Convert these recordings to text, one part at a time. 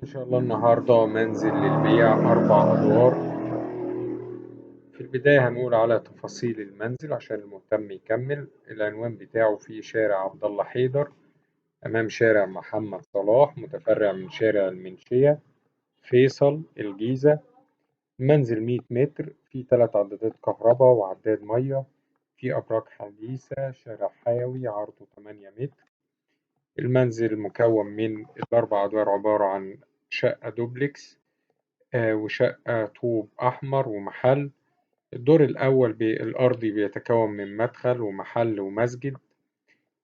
إن شاء الله النهاردة منزل للبيع 4 أدوار. في البداية هنقول على تفاصيل المنزل عشان المهتم يكمل. العنوان بتاعه في شارع عبد الله حيدر، أمام شارع محمد صلاح، متفرع من شارع المنشية، فيصل، الجيزة. المنزل 100 متر، فيه 3 عدادات كهرباء وعداد مية، فيه أبراج حديثة، شارع حيوي عرضه 8 متر. المنزل مكون من ال4 أدوار، عبارة عن شقة دوبلكس وشقة طوب أحمر ومحل. الدور الأول الأرضي بيتكون من مدخل ومحل ومسجد.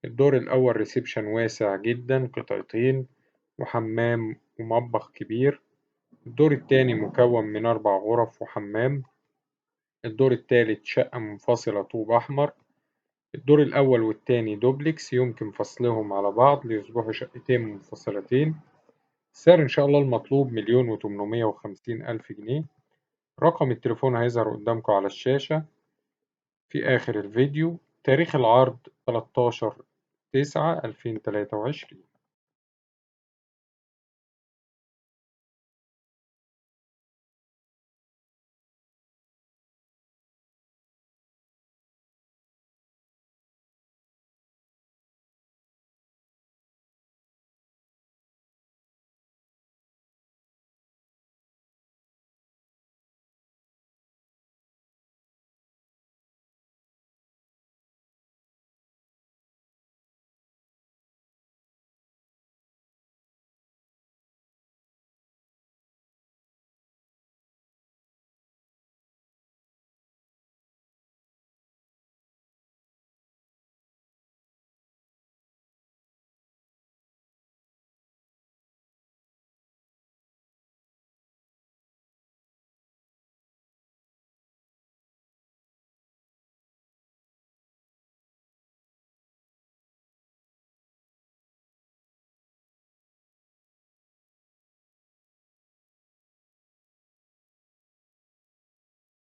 الدور الأول ريسبشن واسع جدا، قطعتين وحمام ومطبخ كبير. الدور التاني مكون من 4 غرف وحمام. الدور التالت شقة منفصلة طوب أحمر. الدور الأول والتاني دوبلكس يمكن فصلهم على بعض ليصبحوا شقتين منفصلتين. السعر إن شاء الله المطلوب 1,850,000 جنيه. رقم التليفون هيظهر قدامكم على الشاشة في آخر الفيديو. تاريخ العرض 13/9/2023.